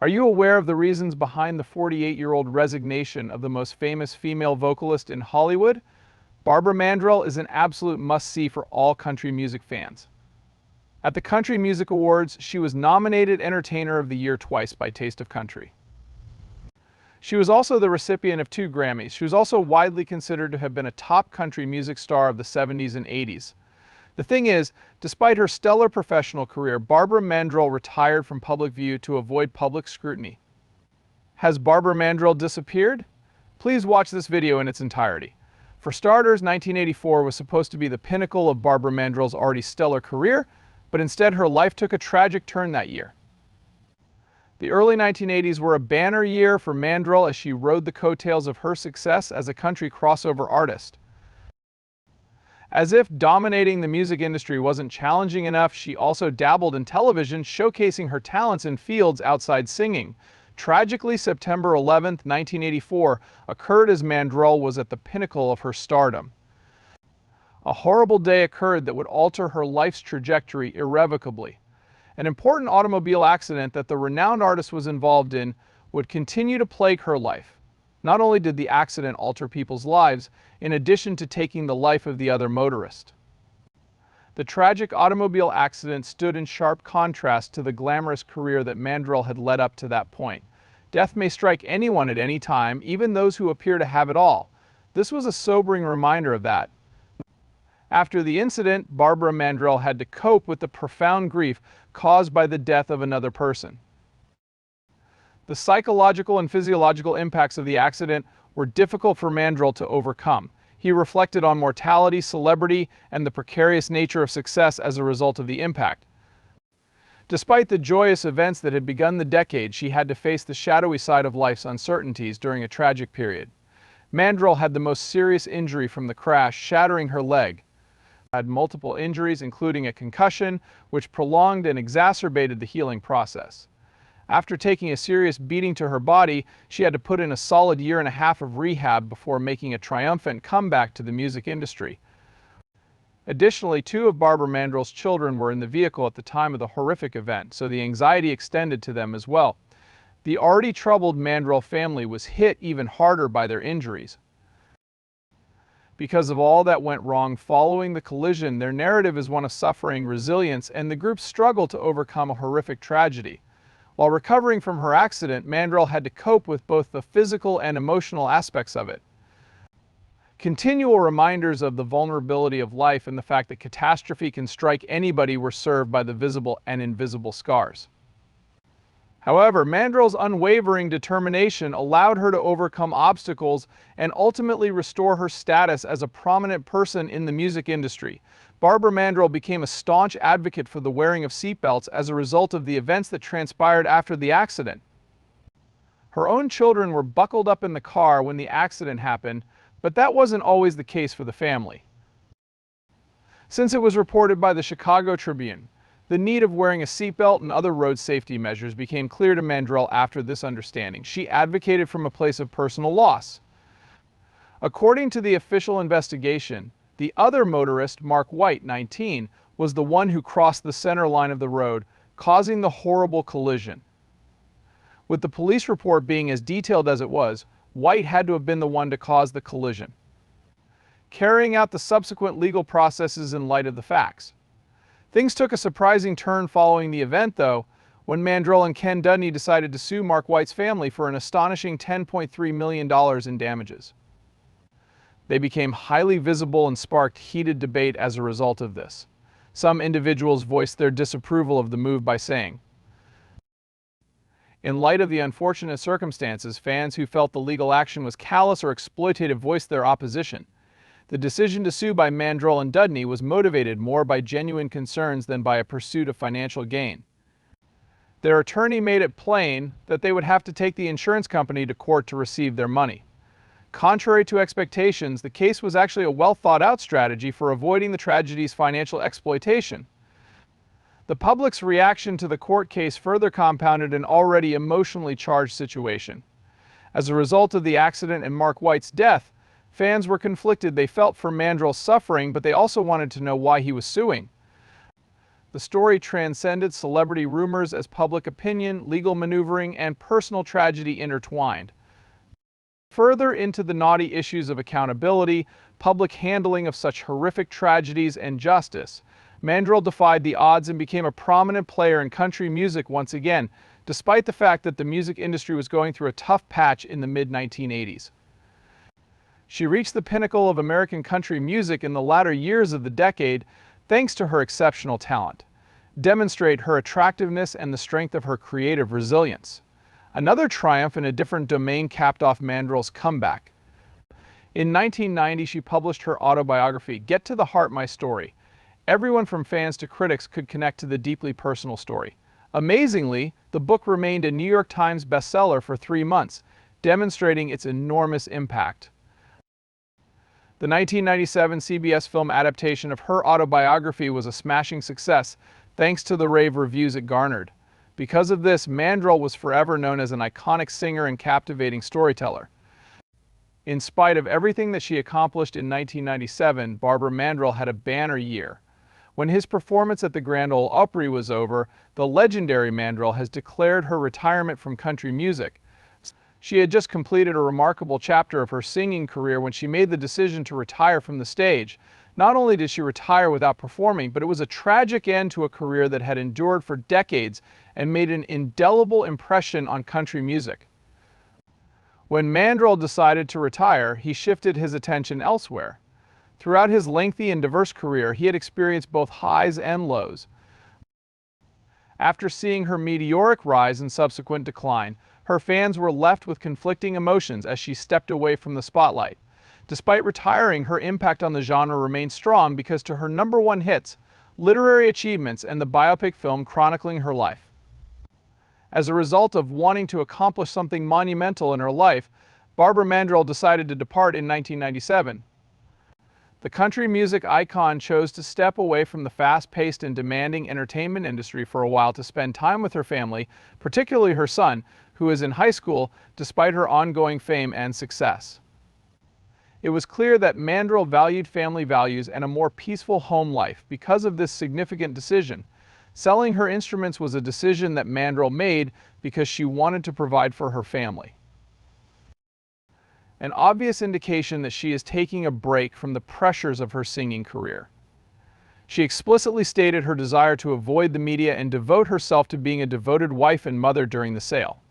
Are you aware of the reasons behind the 48-year-old resignation of the most famous female vocalist in Hollywood? Barbara Mandrell is an absolute must-see for all country music fans. At the Country Music Awards, she was nominated Entertainer of the Year twice by Taste of Country. She was also the recipient of 2 Grammys. She was also widely considered to have been a top country music star of the 70s and 80s. The thing is, despite her stellar professional career, Barbara Mandrell retired from public view to avoid public scrutiny. Has Barbara Mandrell disappeared? Please watch this video in its entirety. For starters, 1984 was supposed to be the pinnacle of Barbara Mandrell's already stellar career, but instead her life took a tragic turn that year. The early 1980s were a banner year for Mandrell as she rode the coattails of her success as a country crossover artist. As if dominating the music industry wasn't challenging enough, she also dabbled in television, showcasing her talents in fields outside singing. Tragically, September 11, 1984, occurred as Mandrell was at the pinnacle of her stardom. A horrible day occurred that would alter her life's trajectory irrevocably. An important automobile accident that the renowned artist was involved in would continue to plague her life. Not only did the accident alter people's lives, in addition to taking the life of the other motorist. The tragic automobile accident stood in sharp contrast to the glamorous career that Mandrell had led up to that point. Death may strike anyone at any time, even those who appear to have it all. This was a sobering reminder of that. After the incident, Barbara Mandrell had to cope with the profound grief caused by the death of another person. The psychological and physiological impacts of the accident were difficult for Mandrell to overcome. He reflected on mortality, celebrity, and the precarious nature of success as a result of the impact. Despite the joyous events that had begun the decade, she had to face the shadowy side of life's uncertainties during a tragic period. Mandrell had the most serious injury from the crash, shattering her leg. She had multiple injuries, including a concussion, which prolonged and exacerbated the healing process. After taking a serious beating to her body, she had to put in a solid 1.5 years of rehab before making a triumphant comeback to the music industry. Additionally, 2 of Barbara Mandrell's children were in the vehicle at the time of the horrific event, so the anxiety extended to them as well. The already troubled Mandrell family was hit even harder by their injuries. Because of all that went wrong following the collision, their narrative is one of suffering, resilience, and the group struggled to overcome a horrific tragedy. While recovering from her accident, Mandrell had to cope with both the physical and emotional aspects of it. Continual reminders of the vulnerability of life and the fact that catastrophe can strike anybody were served by the visible and invisible scars. However, Mandrell's unwavering determination allowed her to overcome obstacles and ultimately restore her status as a prominent person in the music industry. Barbara Mandrell became a staunch advocate for the wearing of seatbelts as a result of the events that transpired after the accident. Her own children were buckled up in the car when the accident happened, but that wasn't always the case for the family. Since it was reported by the Chicago Tribune, the need of wearing a seatbelt and other road safety measures became clear to Mandrell after this understanding. She advocated from a place of personal loss. According to the official investigation, the other motorist, Mark White, 19, was the one who crossed the center line of the road, causing the horrible collision. With the police report being as detailed as it was, White had to have been the one to cause the collision, carrying out the subsequent legal processes in light of the facts. Things took a surprising turn following the event, though, when Mandrell and Ken Dudney decided to sue Mark White's family for an astonishing $10.3 million in damages. They became highly visible and sparked heated debate as a result of this. Some individuals voiced their disapproval of the move by saying, "In light of the unfortunate circumstances, fans who felt the legal action was callous or exploitative voiced their opposition. The decision to sue by Mandrell and Dudney was motivated more by genuine concerns than by a pursuit of financial gain. Their attorney made it plain that they would have to take the insurance company to court to receive their money. Contrary to expectations, the case was actually a well-thought-out strategy for avoiding the tragedy's financial exploitation. The public's reaction to the court case further compounded an already emotionally charged situation. As a result of the accident and Mark White's death, fans were conflicted. They felt for Mandrell's suffering, but they also wanted to know why he was suing. The story transcended celebrity rumors as public opinion, legal maneuvering, and personal tragedy intertwined. Further into the knotty issues of accountability, public handling of such horrific tragedies, and justice, Mandrell defied the odds and became a prominent player in country music once again, despite the fact that the music industry was going through a tough patch in the mid-1980s. She reached the pinnacle of American country music in the latter years of the decade thanks to her exceptional talent, demonstrate her attractiveness and the strength of her creative resilience. Another triumph in a different domain capped off Mandrell's comeback. In 1990, she published her autobiography, Get to the Heart, My Story. Everyone from fans to critics could connect to the deeply personal story. Amazingly, the book remained a New York Times bestseller for 3 months, demonstrating its enormous impact. The 1997 CBS film adaptation of her autobiography was a smashing success, thanks to the rave reviews it garnered. Because of this, Mandrell was forever known as an iconic singer and captivating storyteller. In spite of everything that she accomplished in 1997, Barbara Mandrell had a banner year. When his performance at the Grand Ole Opry was over, the legendary Mandrell has declared her retirement from country music. She had just completed a remarkable chapter of her singing career when she made the decision to retire from the stage. Not only did she retire without performing, but it was a tragic end to a career that had endured for decades and made an indelible impression on country music. When Mandrell decided to retire, he shifted his attention elsewhere. Throughout his lengthy and diverse career, he had experienced both highs and lows. After seeing her meteoric rise and subsequent decline, her fans were left with conflicting emotions as she stepped away from the spotlight. Despite retiring, her impact on the genre remained strong because to her #1 hits, literary achievements, and the biopic film chronicling her life. As a result of wanting to accomplish something monumental in her life, Barbara Mandrell decided to depart in 1997. The country music icon chose to step away from the fast-paced and demanding entertainment industry for a while to spend time with her family, particularly her son, who is in high school, despite her ongoing fame and success. It was clear that Mandrell valued family values and a more peaceful home life because of this significant decision. Selling her instruments was a decision that Mandrell made because she wanted to provide for her family. An obvious indication that she is taking a break from the pressures of her singing career. She explicitly stated her desire to avoid the media and devote herself to being a devoted wife and mother during the sale.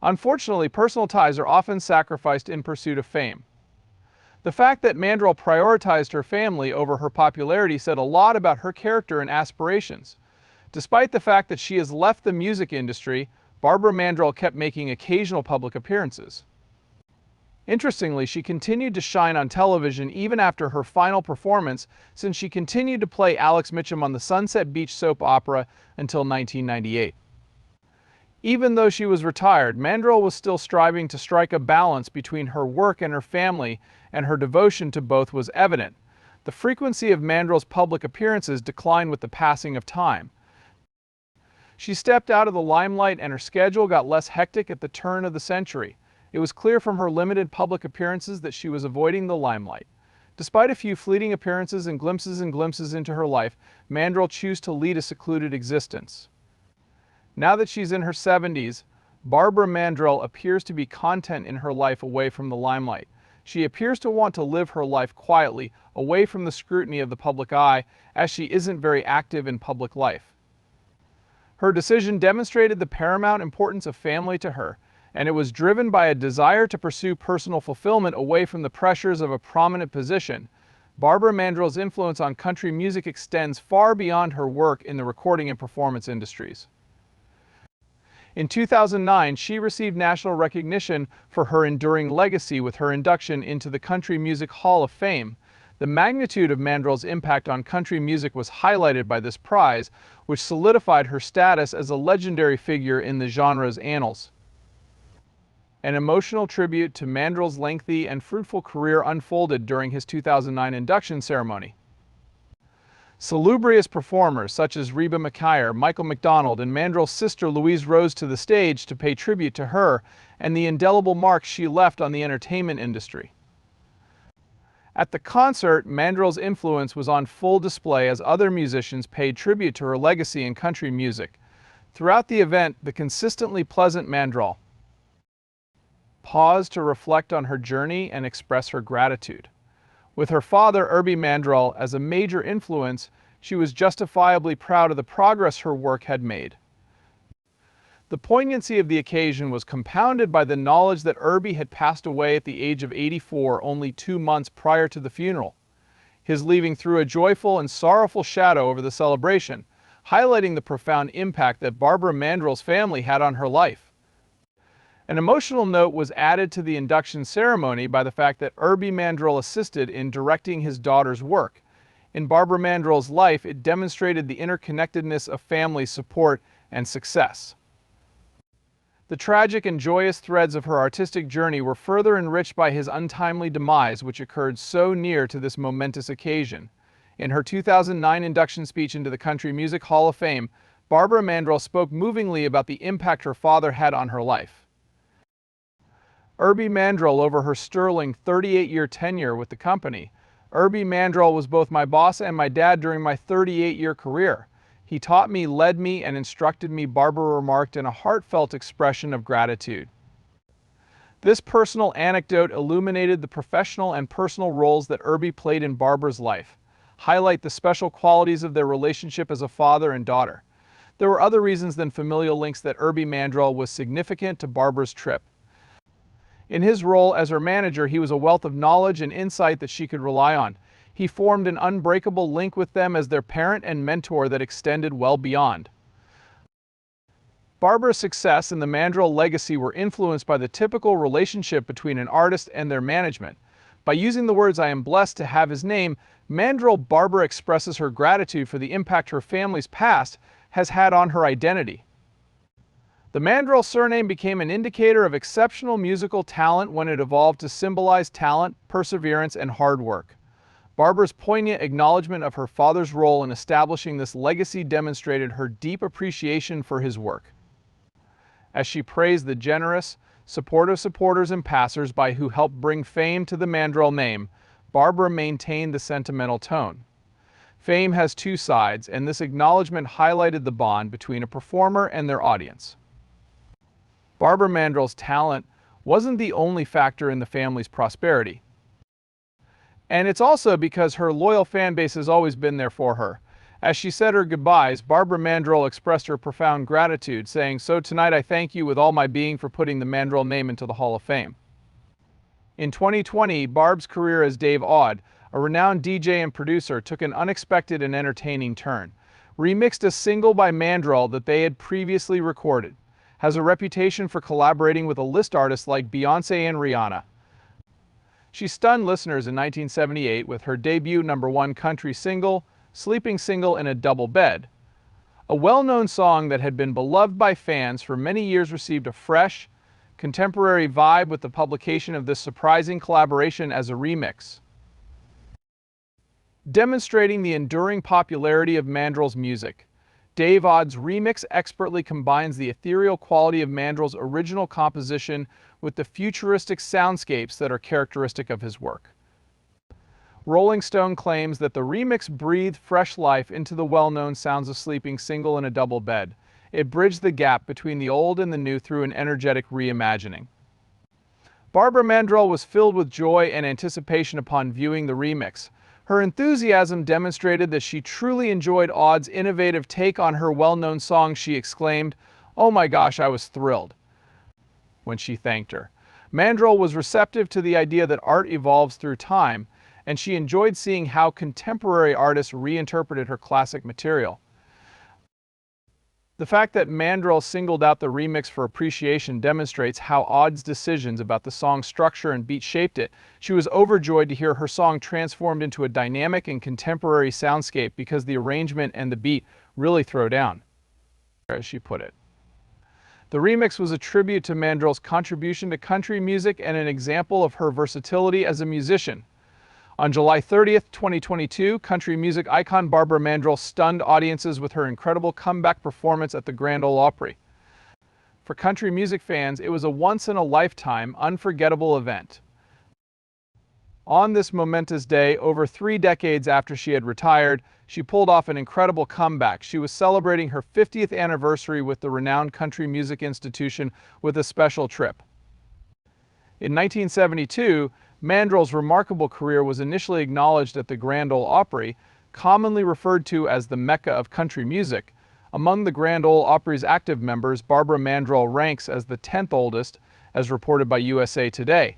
Unfortunately, personal ties are often sacrificed in pursuit of fame. The fact that Mandrell prioritized her family over her popularity said a lot about her character and aspirations. Despite the fact that she has left the music industry, Barbara Mandrell kept making occasional public appearances. Interestingly, she continued to shine on television even after her final performance, since she continued to play Alex Mitchum on the Sunset Beach soap opera until 1998. Even though she was retired, Mandrell was still striving to strike a balance between her work and her family, and her devotion to both was evident. The frequency of Mandrell's public appearances declined with the passing of time. She stepped out of the limelight and her schedule got less hectic at the turn of the century. It was clear from her limited public appearances that she was avoiding the limelight. Despite a few fleeting appearances and glimpses into her life, Mandrell chose to lead a secluded existence. Now that she's in her 70s, Barbara Mandrell appears to be content in her life away from the limelight. She appears to want to live her life quietly, away from the scrutiny of the public eye, as she isn't very active in public life. Her decision demonstrated the paramount importance of family to her, and it was driven by a desire to pursue personal fulfillment away from the pressures of a prominent position. Barbara Mandrell's influence on country music extends far beyond her work in the recording and performance industries. In 2009, she received national recognition for her enduring legacy with her induction into the Country Music Hall of Fame. The magnitude of Mandrell's impact on country music was highlighted by this prize, which solidified her status as a legendary figure in the genre's annals. An emotional tribute to Mandrell's lengthy and fruitful career unfolded during his 2009 induction ceremony. Salubrious performers such as Reba McKier, Michael McDonald, and Mandrell's sister Louise rose to the stage to pay tribute to her and the indelible mark she left on the entertainment industry. At the concert, Mandrell's influence was on full display as other musicians paid tribute to her legacy in country music. Throughout the event, the consistently pleasant Mandrell paused to reflect on her journey and express her gratitude. With her father, Herbie Mandrell, as a major influence, she was justifiably proud of the progress her work had made. The poignancy of the occasion was compounded by the knowledge that Herbie had passed away at the age of 84 only 2 months prior to the funeral, his leaving threw a joyful and sorrowful shadow over the celebration, highlighting the profound impact that Barbara Mandrell's family had on her life. An emotional note was added to the induction ceremony by the fact that Herbie Mandrell assisted in directing his daughter's work. In Barbara Mandrell's life, it demonstrated the interconnectedness of family support and success. The tragic and joyous threads of her artistic journey were further enriched by his untimely demise, which occurred so near to this momentous occasion. In her 2009 induction speech into the Country Music Hall of Fame, Barbara Mandrell spoke movingly about the impact her father had on her life. Herbie Mandrell, over her sterling 38-year tenure with the company. Herbie Mandrell was both my boss and my dad during my 38-year career. He taught me, led me, and instructed me, Barbara remarked in a heartfelt expression of gratitude. This personal anecdote illuminated the professional and personal roles that Herbie played in Barbara's life, highlight the special qualities of their relationship as a father and daughter. There were other reasons than familial links that Herbie Mandrell was significant to Barbara's trip. In his role as her manager, he was a wealth of knowledge and insight that she could rely on. He formed an unbreakable link with them as their parent and mentor that extended well beyond. Barbara's success and the Mandrell legacy were influenced by the typical relationship between an artist and their management. By using the words "I am blessed to have his name," Mandrell Barbara expresses her gratitude for the impact her family's past has had on her identity. The Mandrell surname became an indicator of exceptional musical talent when it evolved to symbolize talent, perseverance, and hard work. Barbara's poignant acknowledgement of her father's role in establishing this legacy demonstrated her deep appreciation for his work. As she praised the generous, supportive supporters and passers-by who helped bring fame to the Mandrell name, Barbara maintained the sentimental tone. Fame has two sides, and this acknowledgement highlighted the bond between a performer and their audience. Barbara Mandrell's talent wasn't the only factor in the family's prosperity. And it's also because her loyal fan base has always been there for her. As she said her goodbyes, Barbara Mandrell expressed her profound gratitude, saying, "So tonight I thank you with all my being for putting the Mandrell name into the Hall of Fame." In 2020, Barb's career as Dave Aud, a renowned DJ and producer, took an unexpected and entertaining turn. Remixed a single by Mandrell that they had previously recorded. Has a reputation for collaborating with a list artists like Beyoncé and Rihanna. She stunned listeners in 1978 with her debut #1 country single, Sleeping Single in a Double Bed. A well-known song that had been beloved by fans for many years received a fresh, contemporary vibe with the publication of this surprising collaboration as a remix. Demonstrating the enduring popularity of Mandrell's music, Dave Aud's remix expertly combines the ethereal quality of Mandrell's original composition with the futuristic soundscapes that are characteristic of his work. Rolling Stone claims that the remix breathed fresh life into the well-known sounds of Sleeping Single in a Double Bed. It bridged the gap between the old and the new through an energetic reimagining. Barbara Mandrell was filled with joy and anticipation upon viewing the remix. Her enthusiasm demonstrated that she truly enjoyed Aud's innovative take on her well-known song. She exclaimed, "Oh my gosh, I was thrilled," when she thanked her. Mandrell was receptive to the idea that art evolves through time, and she enjoyed seeing how contemporary artists reinterpreted her classic material. The fact that Mandrell singled out the remix for appreciation demonstrates how Aud's decisions about the song's structure and beat shaped it. She was overjoyed to hear her song transformed into a dynamic and contemporary soundscape because the arrangement and the beat really throw down, as she put it. The remix was a tribute to Mandrell's contribution to country music and an example of her versatility as a musician. On July 30th, 2022, country music icon Barbara Mandrell stunned audiences with her incredible comeback performance at the Grand Ole Opry. For country music fans, it was a once-in-a-lifetime, unforgettable event. On this momentous day, over 3 decades after she had retired, she pulled off an incredible comeback. She was celebrating her 50th anniversary with the renowned country music institution with a special trip. In 1972, Mandrell's remarkable career was initially acknowledged at the Grand Ole Opry, commonly referred to as the Mecca of country music. Among the Grand Ole Opry's active members, Barbara Mandrell ranks as the 10th oldest, as reported by USA Today.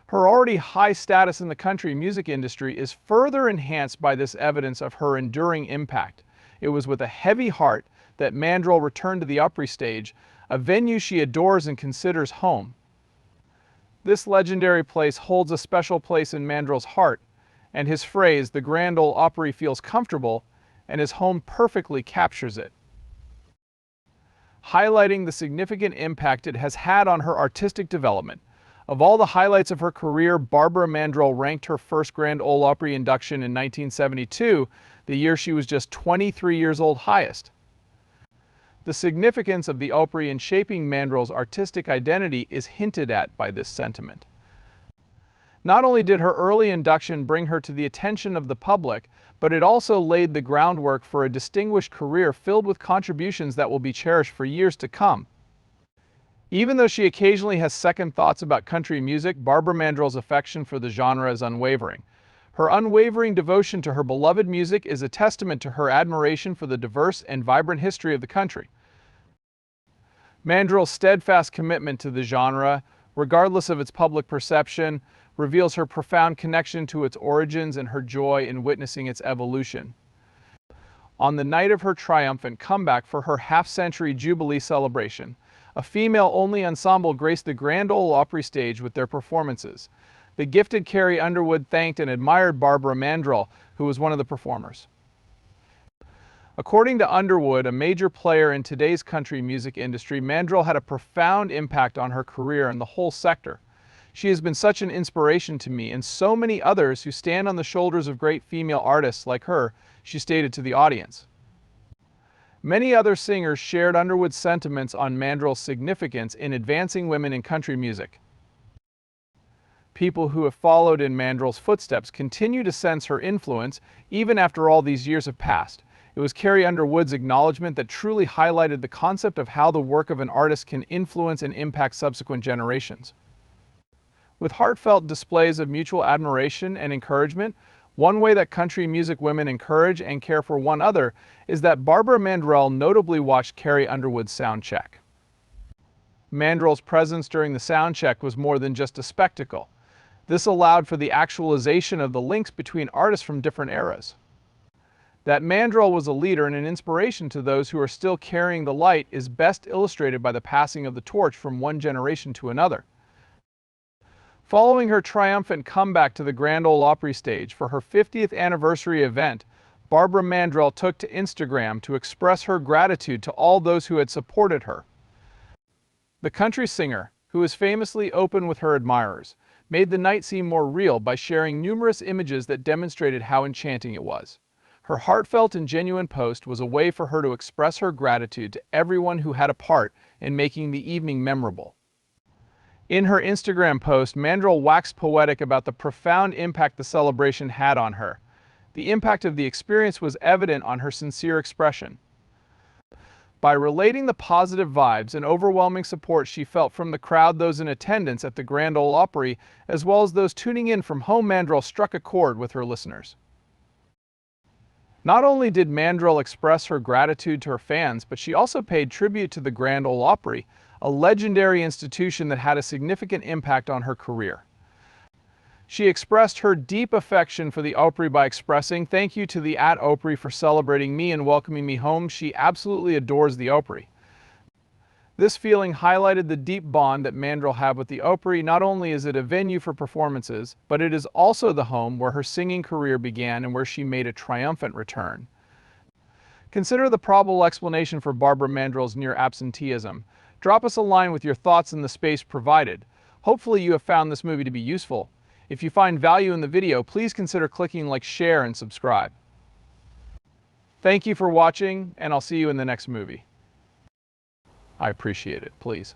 Her already high status in the country music industry is further enhanced by this evidence of her enduring impact. It was with a heavy heart that Mandrell returned to the Opry stage, a venue she adores and considers home. This legendary place holds a special place in Mandrell's heart, and his phrase, "The Grand Ole Opry feels comfortable," and his home perfectly captures it. Highlighting the significant impact it has had on her artistic development. Of all the highlights of her career, Barbara Mandrell ranked her first Grand Ole Opry induction in 1972, the year she was just 23 years old, highest. The significance of the Opry in shaping Mandrell's artistic identity is hinted at by this sentiment. Not only did her early induction bring her to the attention of the public, but it also laid the groundwork for a distinguished career filled with contributions that will be cherished for years to come. Even though she occasionally has second thoughts about country music, Barbara Mandrell's affection for the genre is unwavering. Her unwavering devotion to her beloved music is a testament to her admiration for the diverse and vibrant history of the country. Mandrell's steadfast commitment to the genre, regardless of its public perception, reveals her profound connection to its origins and her joy in witnessing its evolution. On the night of her triumphant comeback for her half-century Jubilee celebration, a female-only ensemble graced the Grand Ole Opry stage with their performances. The gifted Carrie Underwood thanked and admired Barbara Mandrell, who was one of the performers. According to Underwood, a major player in today's country music industry, Mandrell had a profound impact on her career and the whole sector. She has been such an inspiration to me and so many others who stand on the shoulders of great female artists like her, she stated to the audience. Many other singers shared Underwood's sentiments on Mandrell's significance in advancing women in country music. People who have followed in Mandrell's footsteps continue to sense her influence even after all these years have passed. It was Carrie Underwood's acknowledgement that truly highlighted the concept of how the work of an artist can influence and impact subsequent generations. With heartfelt displays of mutual admiration and encouragement, one way that country music women encourage and care for one another is that Barbara Mandrell notably watched Carrie Underwood's sound check. Mandrell's presence during the sound check was more than just a spectacle. This allowed for the actualization of the links between artists from different eras. That Mandrell was a leader and an inspiration to those who are still carrying the light is best illustrated by the passing of the torch from one generation to another. Following her triumphant comeback to the Grand Ole Opry stage for her 50th anniversary event, Barbara Mandrell took to Instagram to express her gratitude to all those who had supported her. The country singer, who is famously open with her admirers, made the night seem more real by sharing numerous images that demonstrated how enchanting it was. Her heartfelt and genuine post was a way for her to express her gratitude to everyone who had a part in making the evening memorable. In her Instagram post, Mandrell waxed poetic about the profound impact the celebration had on her. The impact of the experience was evident on her sincere expression. By relating the positive vibes and overwhelming support she felt from the crowd, those in attendance at the Grand Ole Opry, as well as those tuning in from home, Mandrell struck a chord with her listeners. Not only did Mandrell express her gratitude to her fans, but she also paid tribute to the Grand Ole Opry, a legendary institution that had a significant impact on her career. She expressed her deep affection for the Opry by expressing, "Thank you to the @Opry for celebrating me and welcoming me home. She absolutely adores the Opry." This feeling highlighted the deep bond that Mandrell had with the Opry. Not only is it a venue for performances, but it is also the home where her singing career began and where she made a triumphant return. Consider the probable explanation for Barbara Mandrell's near absenteeism. Drop us a line with your thoughts in the space provided. Hopefully you have found this movie to be useful. If you find value in the video, please consider clicking like, share, and subscribe. Thank you for watching, and I'll see you in the next movie. I appreciate it, please.